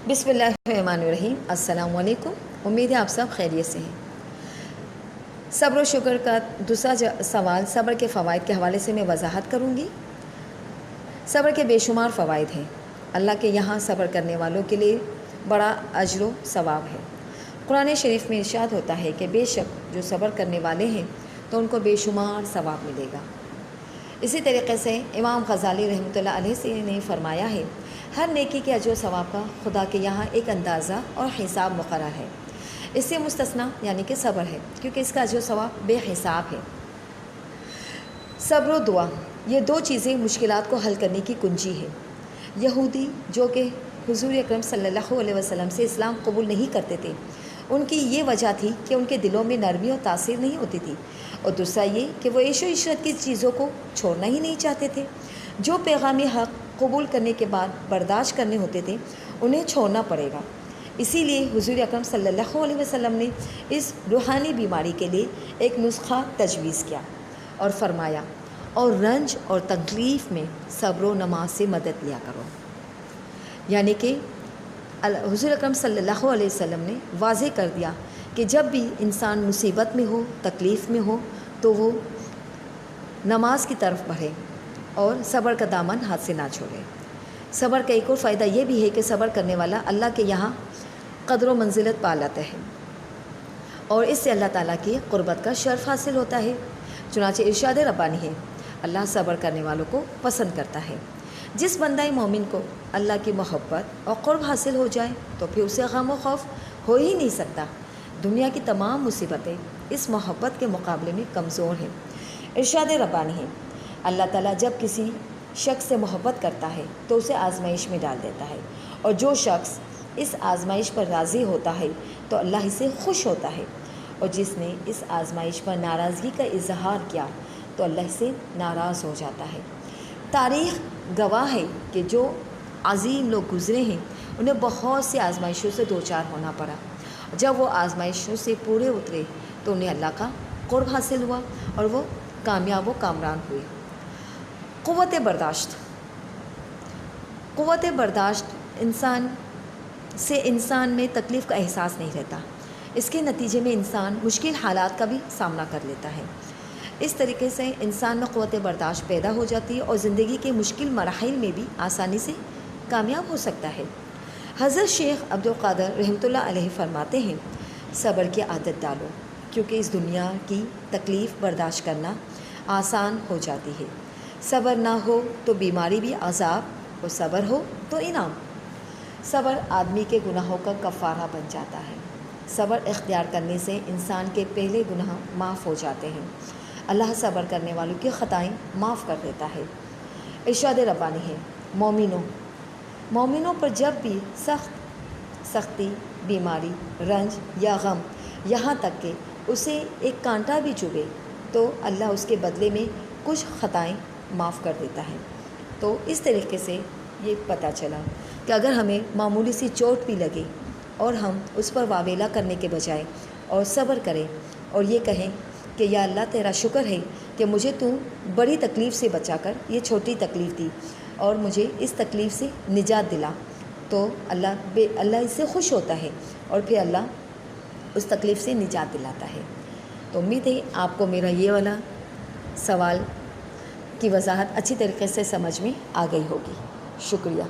بسم اللہ الرحمن الرحیم۔ السلام علیکم، امید ہے آپ سب خیریت سے ہیں۔ صبر و شکر کا دوسرا سوال صبر کے فوائد کے حوالے سے میں وضاحت کروں گی۔ صبر کے بے شمار فوائد ہیں۔ اللہ کے یہاں صبر کرنے والوں کے لیے بڑا اجر و ثواب ہے۔ قرآن شریف میں ارشاد ہوتا ہے کہ بے شک جو صبر کرنے والے ہیں تو ان کو بے شمار ثواب ملے گا۔ اسی طریقے سے امام غزالی رحمۃ اللہ علیہ سے نے فرمایا ہے، ہر نیکی کے اجر و ثواب کا خدا کے یہاں ایک اندازہ اور حساب مقرر ہے۔ اس سے مستثنا یعنی کہ صبر ہے، کیونکہ اس کا اجر و ثواب بے حساب ہے۔ صبر و دعا، یہ دو چیزیں مشکلات کو حل کرنے کی کنجی ہے۔ یہودی جو کہ حضور اکرم صلی اللہ علیہ وسلم سے اسلام قبول نہیں کرتے تھے، ان کی یہ وجہ تھی کہ ان کے دلوں میں نرمی اور تاثیر نہیں ہوتی تھی، اور دوسرا یہ کہ وہ عیش و عشرت کی چیزوں کو چھوڑنا ہی نہیں چاہتے تھے۔ جو پیغام حق قبول کرنے کے بعد برداشت کرنے ہوتے تھے انہیں چھوڑنا پڑے گا۔ اسی لیے حضور اکرم صلی اللہ علیہ وسلم نے اس روحانی بیماری کے لیے ایک نسخہ تجویز کیا اور فرمایا، اور رنج اور تکلیف میں صبر و نماز سے مدد لیا کرو۔ یعنی کہ حضور اکرم صلی اللہ علیہ وسلم نے واضح کر دیا کہ جب بھی انسان مصیبت میں ہو، تکلیف میں ہو، تو وہ نماز کی طرف بڑھے اور صبر کا دامن ہاتھ سے نہ چھوڑے۔ صبر کا ایک اور فائدہ یہ بھی ہے کہ صبر کرنے والا اللہ کے یہاں قدر و منزلت پا لاتا ہے، اور اس سے اللہ تعالیٰ کی قربت کا شرف حاصل ہوتا ہے۔ چنانچہ ارشاد ربانی ہے، اللہ صبر کرنے والوں کو پسند کرتا ہے۔ جس بندہ مومن کو اللہ کی محبت اور قرب حاصل ہو جائے تو پھر اسے غم و خوف ہو ہی نہیں سکتا۔ دنیا کی تمام مصیبتیں اس محبت کے مقابلے میں کمزور ہیں۔ ارشاد ربانی ہے، اللہ تعالیٰ جب کسی شخص سے محبت کرتا ہے تو اسے آزمائش میں ڈال دیتا ہے، اور جو شخص اس آزمائش پر راضی ہوتا ہے تو اللہ اسے خوش ہوتا ہے، اور جس نے اس آزمائش پر ناراضگی کا اظہار کیا تو اللہ سے ناراض ہو جاتا ہے۔ تاریخ گواہ ہے کہ جو عظیم لوگ گزرے ہیں انہیں بہت سی آزمائشوں سے دوچار ہونا پڑا۔ جب وہ آزمائشوں سے پورے اترے تو انہیں اللہ کا قرب حاصل ہوا اور وہ کامیاب و کامران ہوئے۔ قوت برداشت انسان میں تکلیف کا احساس نہیں رہتا۔ اس کے نتیجے میں انسان مشکل حالات کا بھی سامنا کر لیتا ہے۔ اس طریقے سے انسان میں قوت برداشت پیدا ہو جاتی ہے اور زندگی کے مشکل مراحل میں بھی آسانی سے کامیاب ہو سکتا ہے۔ حضرت شیخ عبدالقادر رحمۃ اللہ علیہ فرماتے ہیں، صبر کی عادت ڈالو، کیونکہ اس دنیا کی تکلیف برداشت کرنا آسان ہو جاتی ہے۔ صبر نہ ہو تو بیماری بھی عذاب، اور صبر ہو تو انعام۔ صبر آدمی کے گناہوں کا کفارہ بن جاتا ہے۔ صبر اختیار کرنے سے انسان کے پہلے گناہ معاف ہو جاتے ہیں۔ اللہ صبر کرنے والوں کی خطائیں معاف کر دیتا ہے۔ ارشاد ربانی ہے، مومنوں پر جب بھی سختی، بیماری، رنج یا غم، یہاں تک کہ اسے ایک کانٹا بھی چبھے تو اللہ اس کے بدلے میں کچھ خطائیں معاف کر دیتا ہے۔ تو اس طریقے سے یہ پتہ چلا کہ اگر ہمیں معمولی سی چوٹ بھی لگے اور ہم اس پر واویلا کرنے کے بجائے اور صبر کریں اور یہ کہیں کہ یا اللہ تیرا شکر ہے کہ مجھے تو بڑی تکلیف سے بچا کر یہ چھوٹی تکلیف دی اور مجھے اس تکلیف سے نجات دلا، تو اللہ اس سے خوش ہوتا ہے اور پھر اللہ اس تکلیف سے نجات دلاتا ہے۔ تو امید ہے آپ کو میرا یہ والا سوال کی وضاحت اچھی طریقے سے سمجھ میں آ گئی ہوگی۔ شکریہ۔